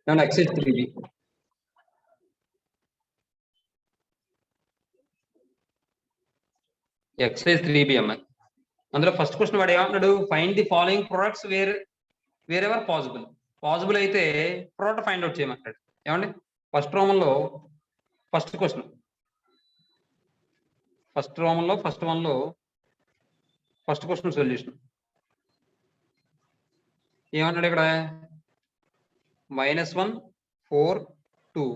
No, exercise 3B. Exercise 3B అమ్మ. అందులో first question వాడు ఏమంటున్నాడు? Find the following products wherever possible అయితే ప్రోడక్ట్ ఫైండ్ అవుట్ చేయమంటాడు. ఏమండి ఫస్ట్ రోమంలో ఫస్ట్ క్వశ్చన్, ఫస్ట్ రోమంలో ఫస్ట్ వన్లో ఫస్ట్ క్వశ్చన్ సొల్యూషన్ ఏమంటాడు ఇక్కడ? -1 4 2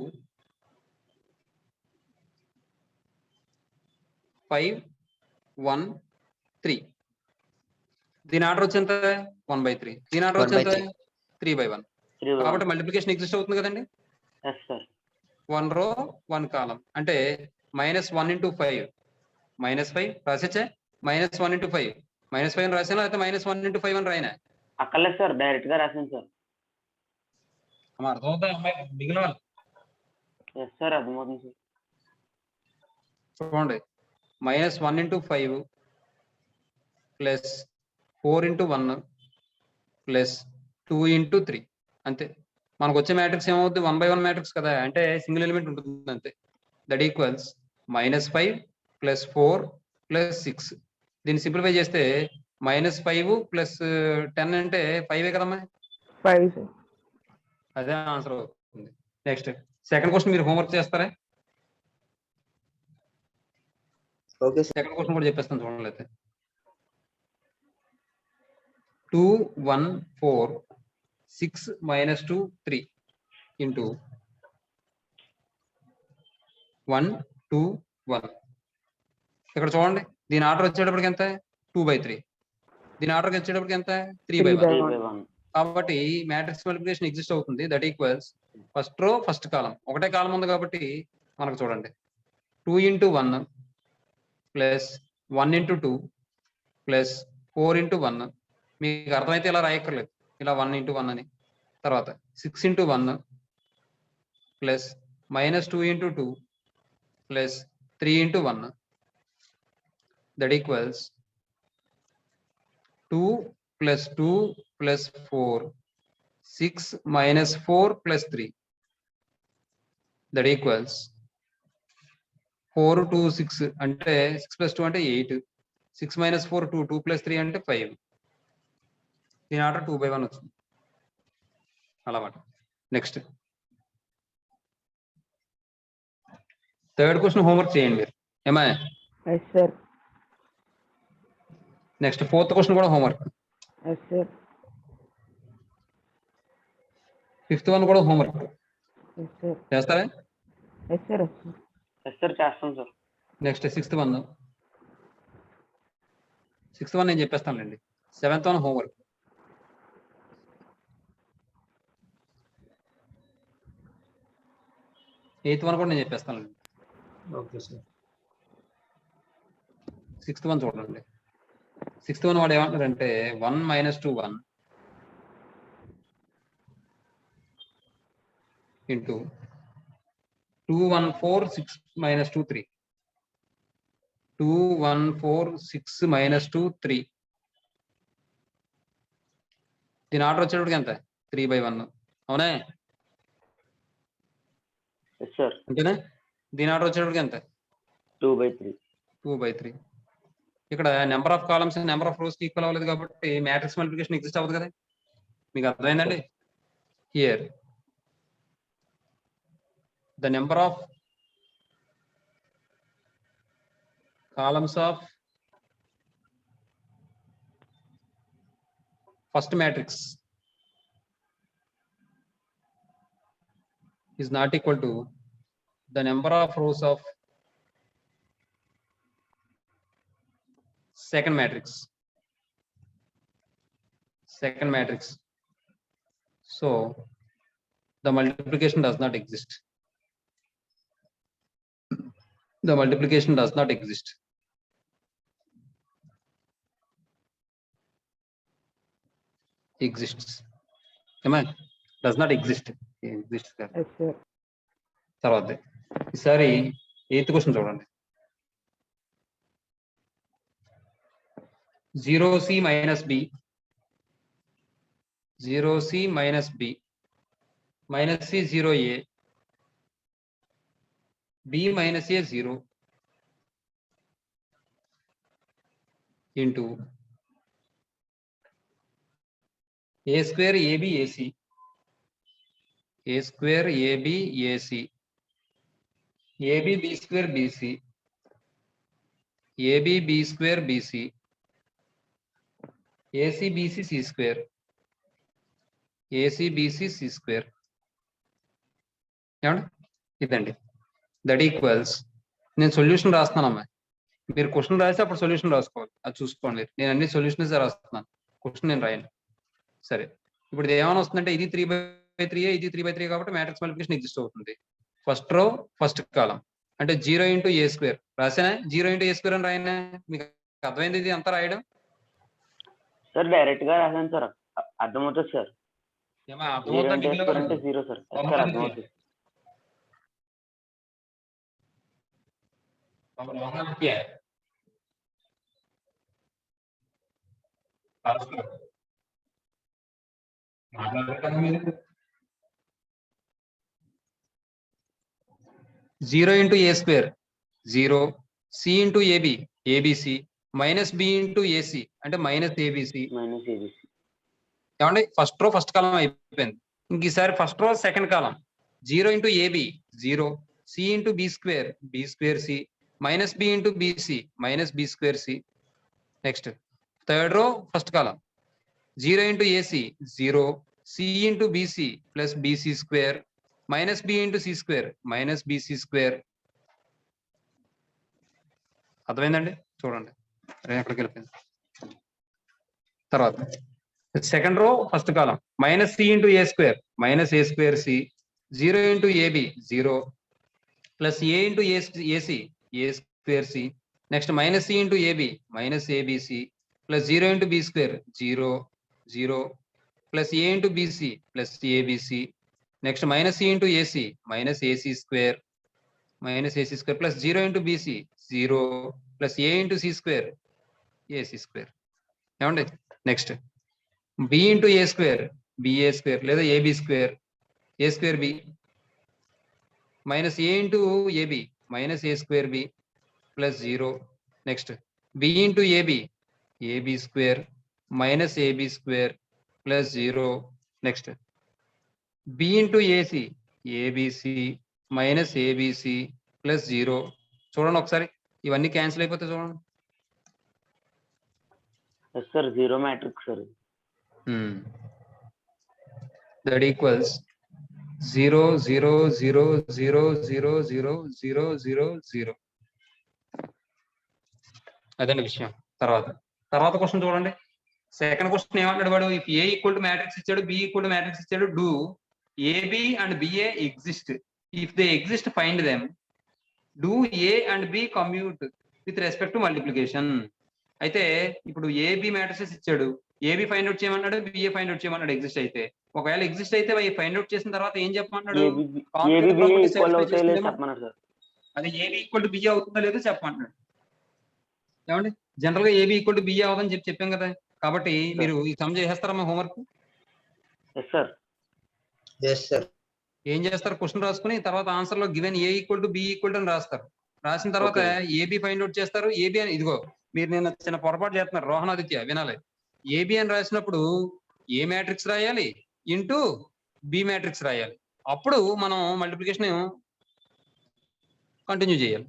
5 1 3. దీని ఆర్డర్ వచ్చి ఎంత? 1/3. దీని ఆర్డర్ వచ్చి ఎంత? 3/1. కాబట్టి మల్టిప్లికేషన్ ఎగ్జిస్ట్ అవుతుంది కదండి. 1 రో 1 కాలం అంటే -1 × 5 -5 రాసేచ్చా? -1 × 5 -5 అని రాసాను, అయితే -1 × 5 అని రాయినా అక్కర్లేదు సార్, డైరెక్ట్ గా రాసాను సార్. అర్థమవుతా అమ్మాయి మిగిలిన వాళ్ళు? సార్ అర్థమవుతుంది సార్. చూడండి, -1 × 5 + 4 × 1 + 2 × 3 అంతే. మనకు వచ్చే మ్యాట్రిక్స్ ఏమవుతుంది? 1/1 మ్యాట్రిక్స్ కదా, అంటే సింగిల్ ఎలిమెంట్ ఉంటుంది అంతే. That equals -5 + 4 + 6. దీన్ని సింప్లిఫై చేస్తే -5 + 10 అంటే 5 కదమ్మా? 5. అదే ఆన్సర్ అవుతుంది. నెక్స్ట్ సెకండ్ క్వశ్చన్ మీరు హోంవర్క్ చేస్తారా? ఓకే. సెకండ్ క్వశ్చన్ కూడా చెప్పేస్తాను చూడండి. అయితే 2 1 4 6 - 2 3 × 1 2 1. ఇక్కడ చూడండి, దీని ఆర్డర్ వచ్చేటప్పటికి ఎంత? 2/3. దీని ఆర్డర్ వచ్చేటప్పటికి ఎంత? 3/1. కాబట్టి మ్యాట్రిక్స్ మల్టిప్లికేషన్ ఎగ్జిస్ట్ అవుతుంది. That equals first row first కాలం, ఒకటే కాలం ఉంది కాబట్టి మనకు చూడండి 2 × 1 + 1 × 2 + 4 × 1. మీకు అర్థమైతే ఇలా రాయక్కర్లేదు, ఇలా 1 × 1 అని. తర్వాత 6 × 1 + -2 × 2 + 3 × 1. That equals 2 + 2 + 4 6 - 4 + 3. దట్ ఈక్వల్స్ 4 2 6 అంటే 6 + 2 అంటే 8. 6 - 4 2 2 + 3 అంటే 5. దీని ఆర్డర్ 2/1 వచ్చింది అలామాట. నెక్స్ట్ థర్డ్ క్వశ్చన్ హోంవర్క్ చేయండి మీరు. ఏమా? Yes sir. Next fourth question కూడా homework. Yes sir. Fifth one కూడా హోంవర్క్ ఎస్ సార్. చేస్తారా? Yes sir. ఎస్ సార్, చేస్తాం సార్. నెక్స్ట్ సిక్స్త్ వన్ నేను చెప్పేస్తానులేండి. Seventh one homework. Eighth one కూడా నేను చెప్పేస్తానులేండి. Okay sir. సిక్స్త్ వన్ చూడండి. సిక్స్త్ వన్ వాడు ఏమంటారంటే 1 - 2 1 × 2 1 4 6 - 2 3. 2 1 4 6 - 2 3. దీని ఆర్డర్ వచ్చేటప్పటికి ఎంత? 3/1. అవునా? Yes sir. అంతేనా? దీని ఆర్డర్ వచ్చేటప్పటికి ఎంత? 2/3. 2/3. ఇక్కడ number of columns number of rows equal అవ్వలేదు కాబట్టి మ్యాట్రిక్స్ మల్టిప్లికేషన్ ఎగ్జిస్ట్ అవ్వదు కదా. మీకు అర్థమైందండి? Here the number of columns of first matrix is not equal to the number of rows of second matrix. So the multiplication does not exist. The multiplication does not exist. Exists. Am I? Does not exist. Exists. Yes sir. తర్వాత ఈసారి eighth question చూడండి. 0c - b 0c - b minus C 0A, B minus A 0 into A square AB AC, A square AB AC, AB B square BC, AB B square BC, AC BC C square, AC BC C square. ఏమండి ఇదండి. That equals, నేను solution రాస్తున్నానమ్మా, మీరు question రాసి అప్పుడు solution రాసుకోవాలి, అది చూసుకోండి. నేను అన్ని సొల్యూషన్స్ రాస్తున్నాను, క్వశ్చన్ నేను రాయను. సరే, ఇప్పుడు ఇది ఏమైనా వస్తుందంటే ఇది 3/3, ఇది 3/3 కాబట్టి మ్యాట్రిక్స్ మల్టిప్లికేషన్ ఎగ్జిస్ట్ అవుతుంది. ఫస్ట్ రో ఫస్ట్ కాలం అంటే 0 into A square రాసానా, 0 into A square అని రాయనా? మీకు అర్థమైంది ఇది అంతా రాయడం? సార్ డైరెక్ట్ గా రాశాను సార్, అర్థమవుతుంది సార్. ఏమా 0 అర్థమవుతుందా? అంటే మిగిలిన square అంటే 0 సార్. సార్ అర్థమవుతుంది. మాట్లాడకండి. 0 into A square 0, C into AB ABC, minus B into AC అంటే మైనస్ ABC. Minus ABC. ఏమండి ఫస్ట్ రో ఫస్ట్ కాలం అయిపోయింది. ఇంక ఈసారి first row second column 0 into AB 0, C into B square C, minus B into BC minus B square C. Next third row first కాలం 0 into AC 0, C into BC plus BC square, minus B into C square minus BC square. అర్థమైందండి? చూడండి ఎక్కడికి వెళ్ళిపోయింది. తర్వాత second row first column minus C into A square minus A square C, 0 into AB 0, plus A into AC A square C. Next minus C into AB minus ABC plus 0 into B square 0 0, plus A into BC plus ABC. Next minus C into AC minus AC square plus 0 into BC 0, plus A into C square AC square. ఏమండి next B into A square BA square లేదా AB square A square B, minus A into AB minus A square B plus 0. Next B into AB AB square minus AB square plus 0. Next B into AC ABC minus ABC plus 0. చూడండి ఒకసారి, ఇవన్నీ cancel అయిపోతే చూడండి. Sir 0 matrix sir. That equals 0 0 0 0 0 0 0 0 0. అదండి విషయం. తర్వాత question చూడండి. Second question ఏమంటాడు వాడు? If A equal to matrix ఇచ్చాడు, బి ఈక్వల్ టు మ్యాట్రిక్స్ ఇచ్చాడు, do AB and BA exist, if they exist find them, do A and B commute with respect to multiplication. అయితే ఇప్పుడు AB matrix ఇచ్చాడు, AB find out చేయమన్నాడు, BA find out చేయమన్నాడు. Exist అయితే, ఒకవేళ exist అయితే find out చేసిన తర్వాత ఏం చెప్పమంటాడు? అది ఏబి ఈక్వల్ టు బిఏ అవుతుందా లేదో చెప్పమంటున్నాడు. ఏమండి జనరల్ గా ఏబి ఈక్వల్ టు బిఏ అవుతుందని చెప్పాం కదా, కాబట్టి మీరు ఈ సమ్ చేసేస్తారా మా హోంవర్క్? ఏం చేస్తారు? క్వశ్చన్ రాసుకుని తర్వాత ఆన్సర్ లో given A equal to B equal to అని రాస్తారు. రాసిన తర్వాత ఏబి ఫైండ్ అవుట్ చేస్తారు. ఏబి అని, ఇదిగో మీరు నేను చిన్న పొరపాటు చేస్తున్నారు రోహనాదిత్య, వినాలి. ఏబి అని రాసినప్పుడు ఏ మ్యాట్రిక్స్ రాయాలి ఇంటూ బి మ్యాట్రిక్స్ రాయాలి. అప్పుడు మనం మల్టిప్లికేషన్ కంటిన్యూ చేయాలి,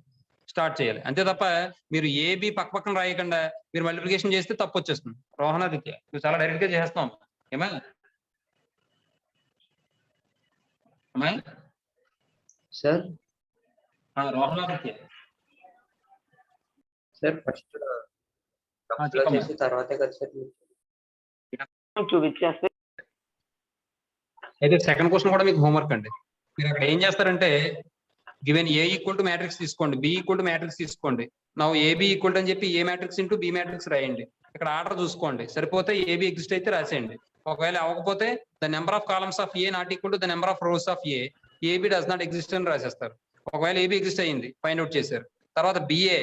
స్టార్ట్ చేయాలి. అంతే తప్ప మీరు ఏబి పక్క పక్కన రాయకుండా మీరు మల్టిప్లికేషన్ చేస్తే తప్పు వచ్చేస్తుంది. రోహనాదిత్య నువ్వు చాలా డైరెక్ట్ గా చేస్తాం ఏమా సార్? రోహనాదిత్య సార్ ఫస్ట్ చేసి తర్వాతే కదా సార్ చూపించేస్తే. అయితే సెకండ్ క్వశ్చన్ కూడా మీకు హోంవర్క్ అండి. మీరు అక్కడ ఏం చేస్తారంటే given A equal to matrix తీసుకోండి, బి ఈక్వల్ టు మ్యాట్రిక్స్ తీసుకోండి. నా ఏబి ఈక్వల్ అని చెప్పి ఏ మ్యాట్రిక్స్ ఇంటూ బి మ్యాట్రిక్స్ రాయండి. ఇక్కడ ఆర్డర్ చూసుకోండి, సరిపోతే ఏబి ఎగ్జిస్ట్ అయితే రాసేయండి. ఒకవేళ అవ్వకపోతే the number of columns of A not equal to the number of rows of AB does not exist అని రాసేస్తారు. ఒకవేళ ఏబి ఎగ్జిస్ట్ అయ్యింది ఫైండ్ అవుట్ చేశారు. తర్వాత బిఏ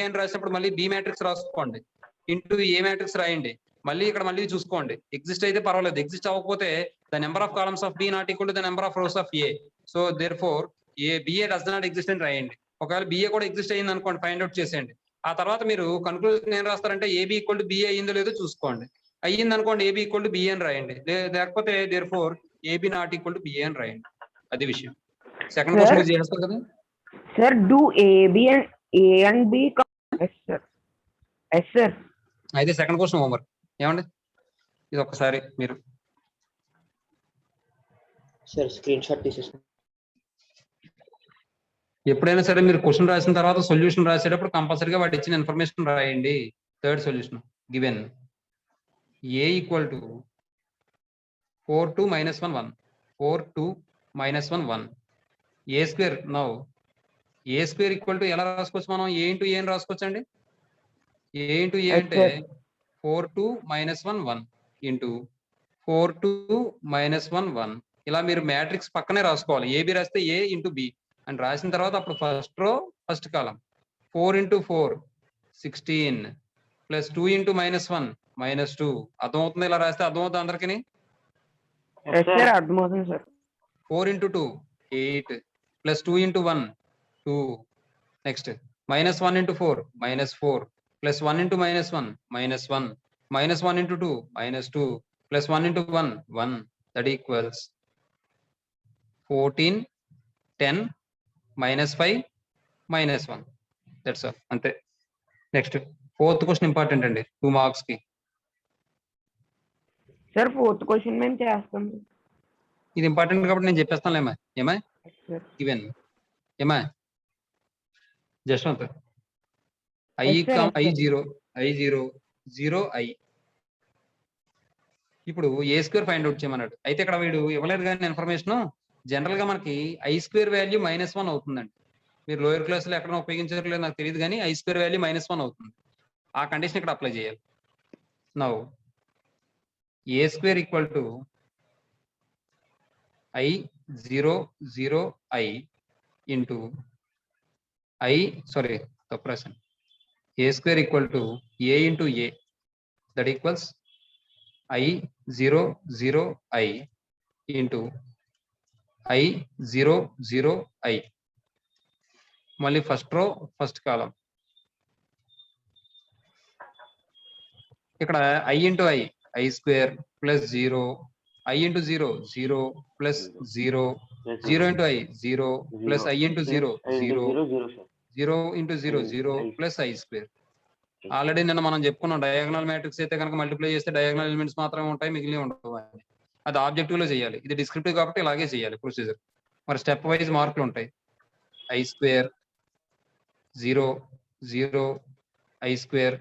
అని రాసినప్పుడు మళ్ళీ బి మ్యాట్రిక్స్ రాసుకోండి, ఇంటూ ఏ మ్యాట్రిక్స్ రాయండి, మళ్ళీ చూసుకోండి. ఎగ్జిస్ట్ అయితే పర్వాలేదు, ఎగ్జిస్ట్ అవ్వకపోతే the number of columns of B not equal to the number of rows of A. So therefore BA does not exist అని రాయండి. ఒకవేళ బిఏ కూడా ఎగ్జిస్ట్ అయ్యింది అనుకోండి, ఫైండ్ అవుట్ చేసేయండి. ఆ తర్వాత మీరు కన్క్లూజన్ ఏం రాస్తారంటే ఏబి ఈక్వల్ టు బిఏ అయ్యిందో లేదో చూసుకోండి. అయ్యింది అనుకోండి ఏబి ఈక్వల్ టు బిఏ అని రాయండి, లేకపోతే therefore AB not equal to BA అని రాయండి. అది విషయం. సెకండ్ క్వశ్చన్ మీరు చేస్తారు కదా Sir, do A and B yes sir. Yes sir. అయితే సెకండ్ క్వశ్చన్ హోంవర్క్ ఏమండి, ఇది ఒక్కసారి మీరు సార్ స్క్రీన్ షాట్ తీసేసుకోండి. ఎప్పుడైనా సరే మీరు క్వశ్చన్ రాసిన తర్వాత సొల్యూషన్ రాసేటప్పుడు కంపల్సరీగా వాటి ఇచ్చిన ఇన్ఫర్మేషన్ రాయండి. Third solution given A equal to 4 2 -1 1 4 2 -1 1 A square. Now A square equal to ఎలా రాసుకోవచ్చు మనం, ఏ ఇంటూ ఏ అని రాసుకోవచ్చు అండి. ఏ ఇంటూ ఏ అంటే 4 2 -1 1 ఇంటూ 4 2 -1 1. ఇలా మీరు మ్యాట్రిక్స్ పక్కనే రాసుకోవాలి. ఏబి రాస్తే ఏ ఇంటూ బి అని రాసిన తర్వాత అప్పుడు ఫస్ట్ రో ఫస్ట్ కాలం 4 × 4 16 ప్లస్ 2 × -1 -2. అర్థమవుతుంది? ఇలా రాస్తే అర్థమవుతుంది అందరికి. Yes sir, అర్థమవుతుంది sir. 4 × 2 8 plus 2 × 1 2. Next -1 × 4 -4 plus 1 × -1 -1 -1 × 2 -2 plus 1 × 1 1. That equals 14 10 -5 -1. That's all, అంతే. నెక్స్ట్ ఫోర్త్ క్వశ్చన్ ఇంపార్టెంట్ అండి, 2 మార్క్స్ కి. సార్ ఫోర్త్ క్వశ్చన్ మేము చేస్తాం. ఇది ఇంపార్టెంట్ కాబట్టి నేను చెప్పేస్తాను. ఏమా ఈవెన్ ఏమా జస్వంత్ ఐ ఐ 0 0 ఐ. ఇప్పుడు ఏ స్క్వేర్ ఫైండ్ అవుట్ చేయమన్నాడు. అయితే ఇక్కడ వీడు ఇవ్వలేదు కానీ ఇన్ఫర్మేషన్ జనరల్ గా మనకి ఐ స్క్వేర్ వాల్యూ -1 అవుతుందండి. మీరు లోయర్ క్లాస్ లో ఎక్కడ ఉపయోగించారో లేదు నాకు తెలియదు కానీ ఐ స్క్వేర్ వాల్యూ -1 అవుతుంది. ఆ కండిషన్ ఇక్కడ అప్లై చేయాలి. Now A square equal to I 0 0 I into తప్పు రాశాను. A square equal to A into A, that equals I 0 0 I into I 0 0 I. మళ్ళీ ఫస్ట్ రో ఫస్ట్ కాలం. ఇక్కడ I into I square plus 0 I into 0 0 plus 0 0 into I 0 plus I into 0 0 0 into 0 0 plus I square. Already నిన్న మనం చెప్పుకున్నాం diagonal matrix అయితే కనుక multiply చేస్తే diagonal elements మాత్రమే ఉంటాయి, మిగిలిన ఉండవు అని. అది ఆబ్జెక్టివ్ లో చేయాలి, ఇది డిస్క్రిప్టివ్ కాబట్టి ఇలాగే చేయాలి ప్రొసీజర్. మరి స్టెప్ వైజ్ మార్కులు ఉంటాయి. I square 0 0 I square.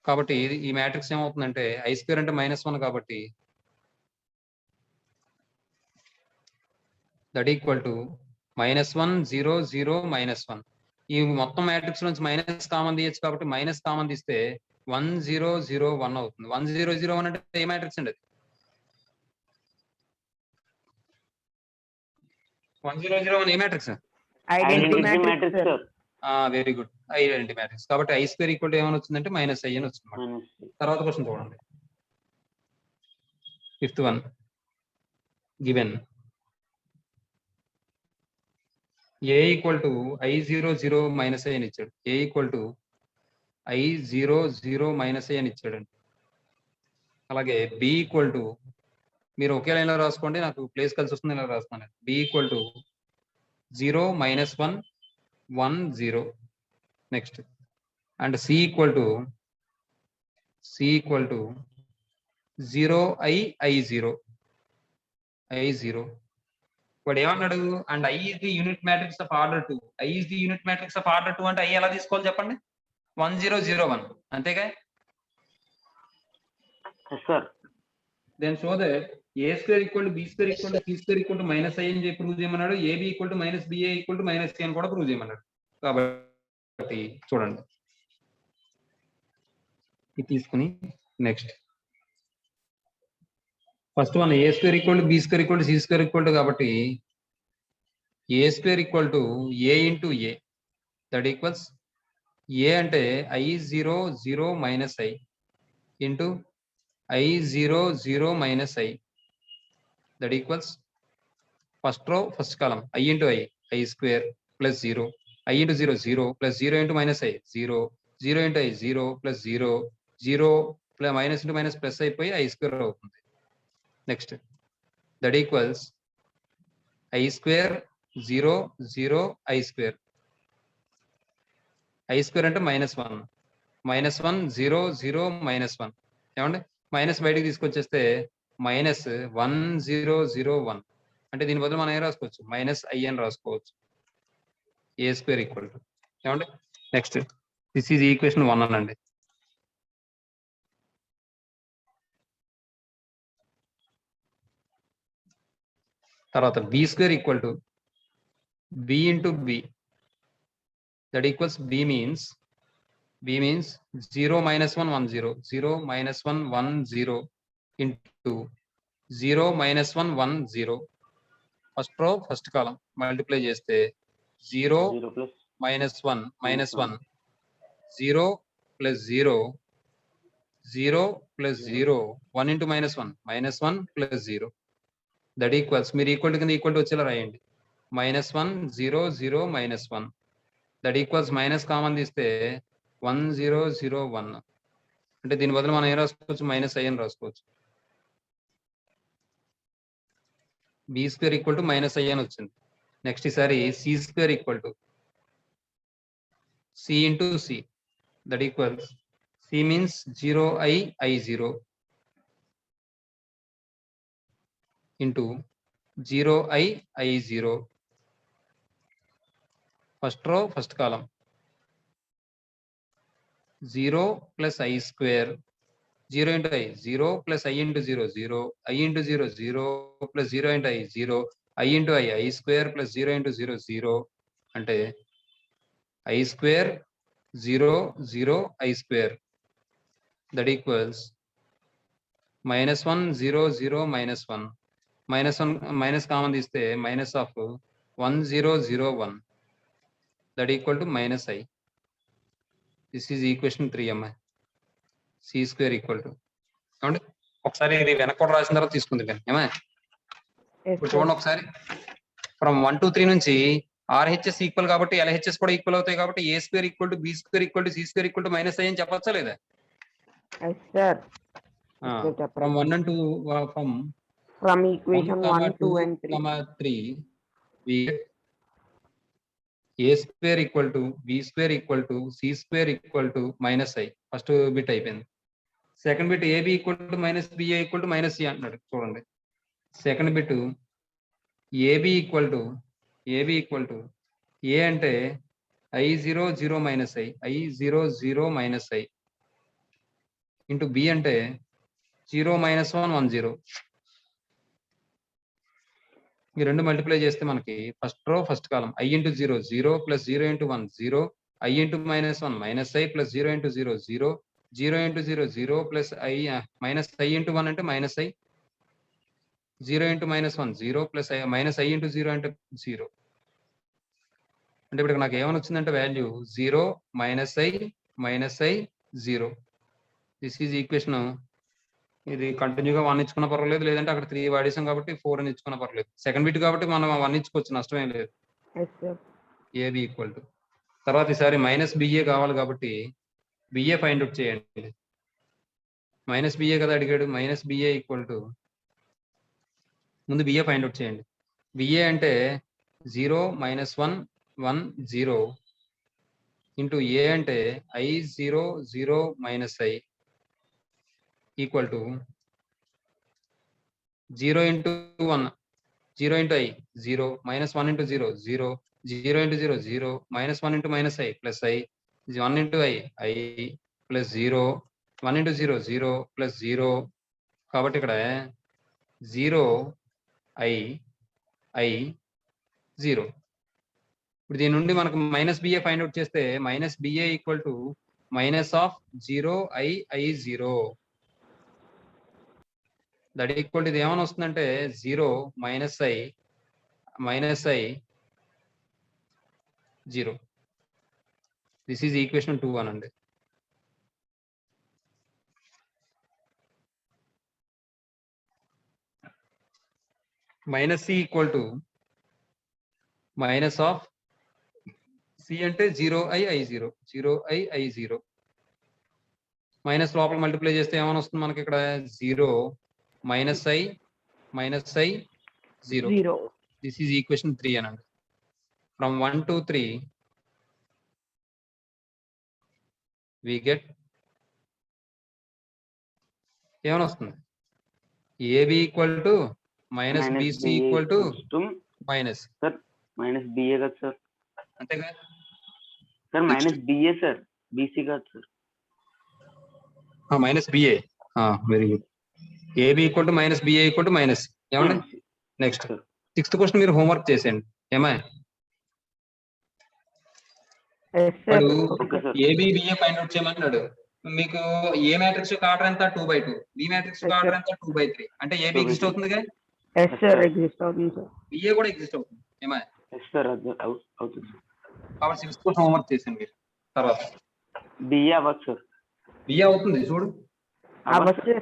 కాబట్టి ఈ మ్యాట్రిక్స్ ఏమవుతుందంటే ఐ స్క్వేర్ అంటే -1 కాబట్టి దట్ ఈక్వల్ టు -1 0 0 -1. ఈ మొత్తం మ్యాట్రిక్స్ నుంచి మైనస్ కామన్ తీయచ్చు కాబట్టి మైనస్ కామన్ తీస్తే 1 0 0 1 అవుతుంది. 1 0 0 1 అంటే ఏ మ్యాట్రిక్స్ అండి అది? 1 0 0 1 ఏ matrix? Identity matrix. Very good, identity matrix. కాబట్టి ఐ స్క్వేర్ ఈక్వల్ టు ఏమని వచ్చిందంటే -i అని వచ్చింది. తర్వాత క్వశ్చన్ చూడండి. Fifth one given A equal to I 0 0 -i అని ఇచ్చాడు. A equal to I 0 0 -i అని ఇచ్చాడండి. అలాగే బి ఈక్వల్ టు, మీరు ఒకే లైన్ లో రాసుకోండి, నాకు ప్లేస్ కలిసి వస్తుంది, ఇలా రాస్తున్నాను. B equal to 0 -1 1 0. Next and C equal to 0 I 0 I 0. వాడు ఏమన్నాడు? And I is the unit matrix of order 2. I is the unit matrix of order 2 అంటే ఐ ఎలా తీసుకోవాలి చెప్పండి? 1 0 0 1 అంతేగా? Then show that A square equal to B square equal to C square equal to -i అని చెప్పి prove చేయమన్నాడు. AB equal to -ba equal to -c అని కూడా ప్రూవ్ చేయమన్నాడు. కాబట్టి చూడండి, ఇది తీసుకుని next first one A square equal to B square equal to C square equal to, కాబట్టి A square equal to A into A, that equals A అంటే I 0 0 -i into I00 minus I, that equals first row first column I into I square plus 0, I into 0 0 plus 0 into minus I 0, 0 into I 0 plus 0, 0 plus minus into minus plus అయిపోయి I square అవుతుంది. Next that equals I square 0 0 I square, I square అంటే -1, -1 0 0 -1 ఏమండి minus బయటికి తీసుకొచ్చేస్తే -1001 అంటే దీని బదులు మనం ఏం రాసుకోవచ్చు -i అని రాసుకోవచ్చు. ఏ స్క్వేర్ ఈక్వల్ టు ఏమండి నెక్స్ట్ దిస్ ఈజ్ ఈక్వేషన్ 1 అనండి. తర్వాత B square equal to B into B, that equals B means 0 -1 1 0, 0 -1 1 0 into 0 -1 1 0, first row first column multiply చేస్తే 0 -1 -1 0 plus 0 0 plus 0 1 into -1 -1 plus 0, that equals మీరు equal to కింద equal to వచ్చేలా రాయండి -1 0 0 -1, that equals minus common తీస్తే 1 0 0 1 అంటే దీని బదులు మనం ఏం రాసుకోవచ్చు -i అని రాసుకోవచ్చు. B square equal to -i అని వచ్చింది. నెక్స్ట్ ఈసారి C square equal to C into C, that equals C means 0i I0 into 0i I0, first row first column 0 plus I square 0 into I 0 plus I into 0 0, I into 0 0 plus 0 into I 0, I into I square plus 0 into 0 0 అంటే I square 0 0 I square, that equals -1 0 0 -1, -1 minus common తీస్తే minus of 1 0 0 1, that equal to -i. This is equation 3 అమ్మాయి. C square equal to ఏమండి ఒకసారి ఇది వెనక రాసిన తర్వాత తీసుకుంది కానీ ఏమా Yes, ఇప్పుడు sir. చూడండి ఒకసారి ఫ్రమ్ 1 to 3 నుంచి ఆర్హెచ్ఎస్ ఈక్వల్ కాబట్టి ఎల్హెచ్ఎస్ కూడా ఈక్వల్ అవుతాయి కాబట్టి A square equal to B square equal to C square equal to -i అని చెప్పొచ్చా లేదా? Yes, sir. Yes, sir, from 1 and 2 from From equation 1, 2, 2, and 3. 3 we get a square equal to b square equal to c square equal to -i. First bit అయిపోయింది. Second bit ab equal to -ba equal to -c అంటున్నాడు చూడండి. Second bit ab equal to a అంటే I00 -i I00 -i into b అంటే 0 -1 1 0. ఈ రెండు multiply చేస్తే మనకి first row first column I into 0 0 plus 0 into 1 0, I into -1 -i plus 0 into 0 0, 0 into 0 0 plus i -i into 1 అంటే -i, 0 into -1 0 plus i into 0 అంటే 0. అంటే ఇప్పుడు నాకు ఏమని వచ్చిందంటే value 0 -i 0. This is equation. ఇది కంటిన్యూగా 1 ఇచ్చుకున్న పర్వాలేదు, లేదంటే అక్కడ 3 వాడేసాం కాబట్టి 4 అని ఇచ్చుకున్న పర్లేదు. సెకండ్ బిట్ కాబట్టి మనం 1 ఇచ్చుకోవచ్చు, నష్టమేం లేదు. Yes, sir. AB equal to తర్వాత ఈసారి -BA కావాలి కాబట్టి BA ఫైండ్ అవుట్ చేయండి. -BA కదా అడిగాడు. -BA ఈక్వల్ టు ముందు BA ఫైండ్ అవుట్ చేయండి. BA అంటే 0 -1 1 0 ఇంటూ A అంటే I00 -i equal to 0 into 1 0 into I 0 -1 into 0 0, 0 into 0 0, -1 into -i plus i, 1 into I plus 0, 1 into 0 0 plus 0 కాబట్టి ఇక్కడ 0 I 0. ఇప్పుడు దీని నుండి మనకు -BA ఫైండ్ అవుట్ చేస్తే -BA equal to -0 I 0, that equal to ఇది ఏమని వస్తుందంటే 0 -i 0. దిస్ ఈజ్ ఈక్వేషన్ 2 అనండి. Minus C equal to minus of C అంటే 0i 0 మైనస్ లోపల మల్టిప్లై చేస్తే ఏమైనా వస్తుంది మనకి ఇక్కడ 0 minus i 0. 0. This is equation 3 అనండి. ఫ్రమ్ 1 to 3 we get ఏమైనా వస్తుంది ab equal to minus bc equal to minus minus BA కదా సార్. అంతేగా sir minus BA sir, BC కాదు sir. Minus BA. Very good. AB equal to minus BA equal to minus. ఏమండి next 6th question మీరు homework చేసేయండి. ఏమా Yes, sir. వాడు okay sir. AB BA find out చేయమన్నాడు. మీకు ఏ matrix యొక్క order ఎంత 2/2, బి మ్యాట్రిక్స్ యొక్క ఆర్డర్ ఎంత 2/3. అంటే ఏబి ఎగ్జిస్ట్ అవుతుందిగా, Yes, sir. Exist అవుతుంది సార్. బిఏ కూడా ఎగ్జిస్ట్ అవుతుంది. ఏమా ఎస్ సార్, అవుతుంది సార్. కాబట్టి 6th క్వశ్చన్ హోంవర్క్ చేసేయండి మీరు. తర్వాత బిఏ అవ్వచ్చు సార్. బిఏ అవుతుంది చూడు. అవ్వచ్చు.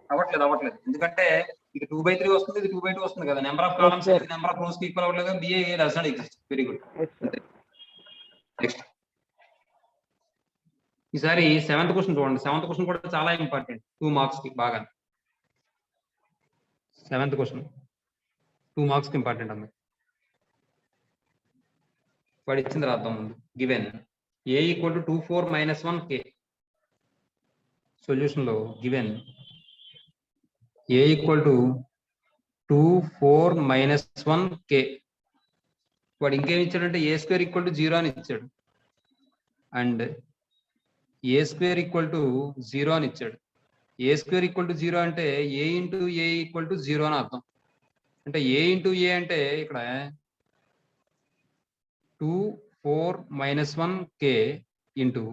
అవ్వట్లేదు ఎందుకంటే ఇది 2/3 వస్తుంది, ఇది 2/2 వస్తుంది కదా. Number of columns Yes, sir. Number of rows equal అవ్వట్లేదు. BA does not exist. Very good. Yes, sir. Next ఈసారి 7th క్వశ్చన్ చూడండి. 7th క్వశ్చన్ కూడా చాలా ఇంపార్టెంట్, 2 మార్క్స్ కి బాగా. 7th క్వశ్చన్ 2 మార్క్స్ కి ఇంపార్టెంట్ అమ్మ. వాడు ఇచ్చింది రాద్దాం ముందు. Given A equal to 2 4 - 1 k. Solution లో given A equal to 2 4 - 1 k. వాడు ఇంకేం ఇచ్చాడంటే ఏ స్క్వేర్ ఈక్వల్ టు 0 అని ఇచ్చాడు, and A square equal to 0 అని ఇచ్చాడు. ఏ స్క్వేర్ ఈక్వల్ టు 0 అంటే ఏ ఇంటూ ఏ ఈక్వల్ టు 0 అని అర్థం. అంటే ఏ ఇంటూ ఏ అంటే ఇక్కడ 2 4 - 1 k into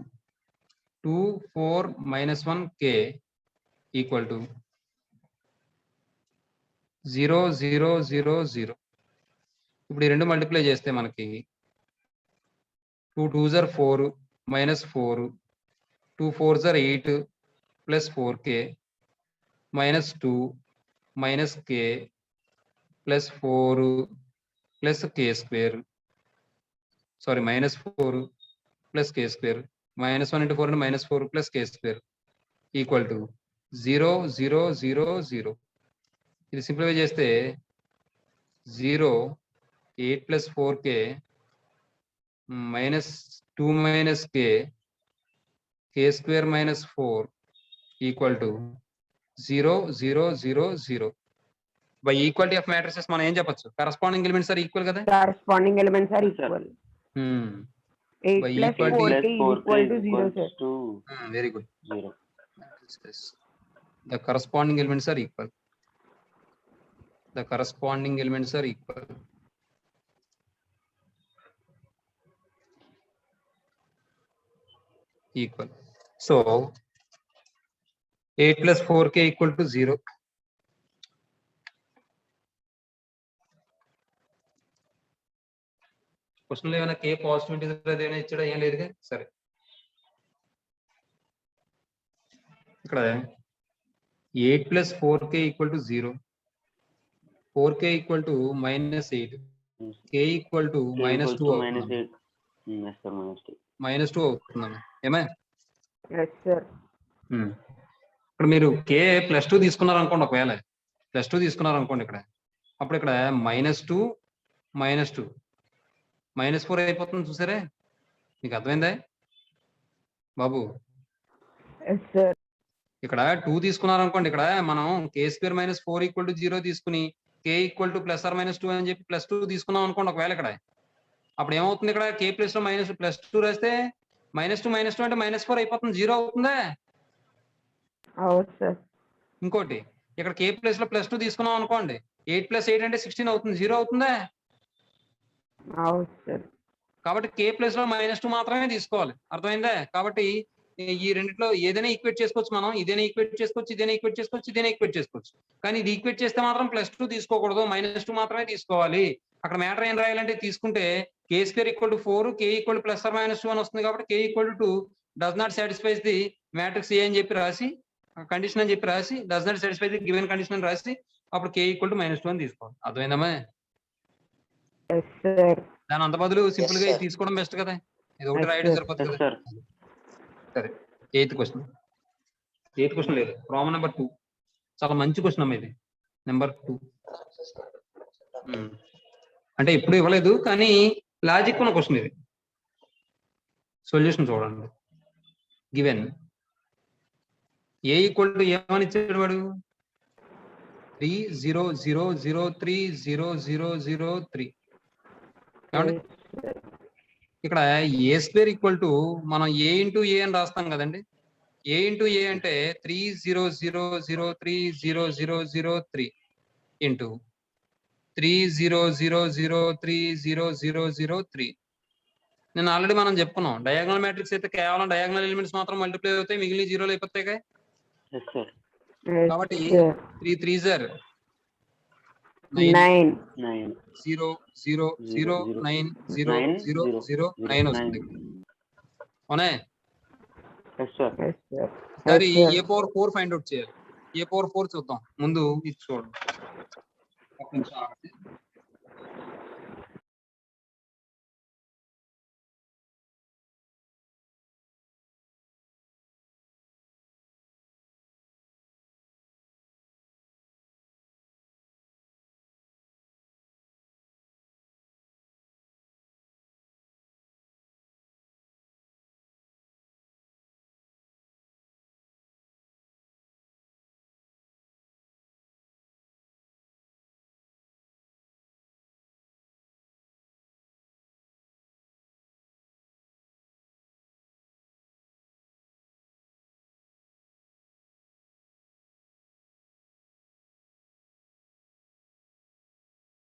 2 4 - 1 k equal to 0 0 0 0. ఇప్పుడు ఈ రెండు మల్టిప్లై చేస్తే మనకి 2 2s are 4 -4, 2 4s are 8 plus 4k -2 k plus 4 plus k square. Sorry, -4 plus k square. -1 into 4 into -4 plus k square equal to 0 0 0 0. ఇది సింప్లిఫై చేస్తే 0 8 plus 4k -2 - k square -4 equal to 0 0 0 0. By equality of matrices మనం ఏం చెప్పొచ్చు? Corresponding elements are equal కదా. Corresponding elements are equal. 8 By plus equality- 4k equal to 0, sir. Very good. 0. The corresponding elements are equal. The corresponding elements are equal. Equal. So 8 plus 4k equal to 0. క్వశ్చన్లో ఏమైనా k positive ఏమైనా ఇచ్చాడా? ఏం లేదుగా. సరే, ఇక్కడ 8 plus 4k equal to 0, 4k equal to -8, k equal to -2 అవుతుంది. Yes sir, -2 అవుతుందమ్మా. ఏమా Yes, sir. ఇక్కడ మీరు k +2 తీసుకున్నారు అనుకోండి. ఒకవేళ +2 తీసుకున్నారు అనుకోండి ఇక్కడ, అప్పుడు ఇక్కడ -2 -2 -4 అయిపోతుంది. చూసారే, మీకు అర్థమైందా బాబు? Yes, sir. ఇక్కడ 2 తీసుకున్నారు అనుకోండి, ఇక్కడ మనం k² - 4 = 0 తీసుకుని k = +or-2 అని చెప్పి +2 తీసుకున్నాం అనుకోండి. ఒకవేళ ఇక్కడ అప్పుడు ఏమవుతుంది? ఇక్కడ k ప్లేస్ లో +2 రాస్తే -2 -2 అంటే -4 అయిపోతుంది. 0 అవుతుందా? అవును సార్. ఇంకోటి ఇక్కడ k ప్లేస్ లో +2 తీసుకున్నాం అనుకోండి, 8 + 8 అంటే 16 అవుతుంది. 0 అవుతుందా? అవును సార్. కాబట్టి k ప్లేస్ లో -2 మాత్రమే తీసుకోవాలి. అర్థమైందా? కాబట్టి ఈ రెండిట్లో ఏదైనా ఈక్వేట్ చేసుకోవచ్చు మనం. ఇదేనా ఈక్వేట్ చేసుకోవచ్చు, ఇదేనా ఈక్వేట్ చేసుకోవచ్చు, ఇదేనా ఈక్వేట్ చేసుకోవచ్చు. కానీ ఇది ఈక్వేట్ చేస్తే మాత్రం +2 తీసుకోకూడదు, -2 మాత్రమే తీసుకోవాలి. అక్కడ మ్యాటర్ ఏం రాయాలంటే తీసుకుంటే k² = 4, k = +or-2 అని వస్తుంది. కాబట్టి k = 2 does not satisfies the matrix ఏ అని చెప్పి రాసి, కండిషన్ అని చెప్పి రాసి, does not satisfy the given condition అని రాసి అప్పుడు k ఈక్వల్ టు -2 అని తీసుకోవాలి. అర్థమైందమ్మా? Yes, sir. దాని అంత బదులు సింపుల్ గా sir. ఇది తీసుకోవడం బెస్ట్ కదా. ఇది ఒకటి Yes, రాయడం sir. సరిపోతుంది ఎస్ కదా. సార్. సరే, 8th క్వశ్చన్. 8th క్వశ్చన్ లేదు, ప్రాబ్లం నెంబర్ 2. చాలా మంచి క్వశ్చన్ అమ్మా ఇది, నెంబర్ 2. అంటే ఎప్పుడు ఇవ్వలేదు కానీ లాజిక్ ఉన్న క్వశ్చన్ ఇది. సొల్యూషన్ చూడండి. గివెన్ ఏ ఈక్వల్ టు ఏమని ఇచ్చాడు వాడు? 300030003. ఏమండి ఇక్కడ ఏ స్క్వేర్ ఈక్వల్ టు మనం ఏ ఇంటూ ఏ అని రాస్తాం కదండి. ఏ ఇంటూ ఏ అంటే 300030003 ఇంటూ 300030003. నేను ఆల్రెడీ మనం చెప్పుకున్నాం, డయాగనల్ మ్యాట్రిక్స్ అయితే కేవలం డయాగనల్ ఎలిమెంట్స్ మాత్రం మల్టిప్లై అవుతాయి, మిగిలిన జీరోలు అయిపోతాయి కదా. Yes sir. Yes, కాబట్టి sir. 3 3s are 9. 9. 0 0 0 9 0 0 0 9 వస్తుంది. అవునా? Yes sir. Yes, sir. సరే, Yes, sir. A power 4 find out చేయాలి. ఏ పవర్ 4 చూద్దాం ముందు. ఇది చూడండి. ఒక్క నిమిషం ఆగండి.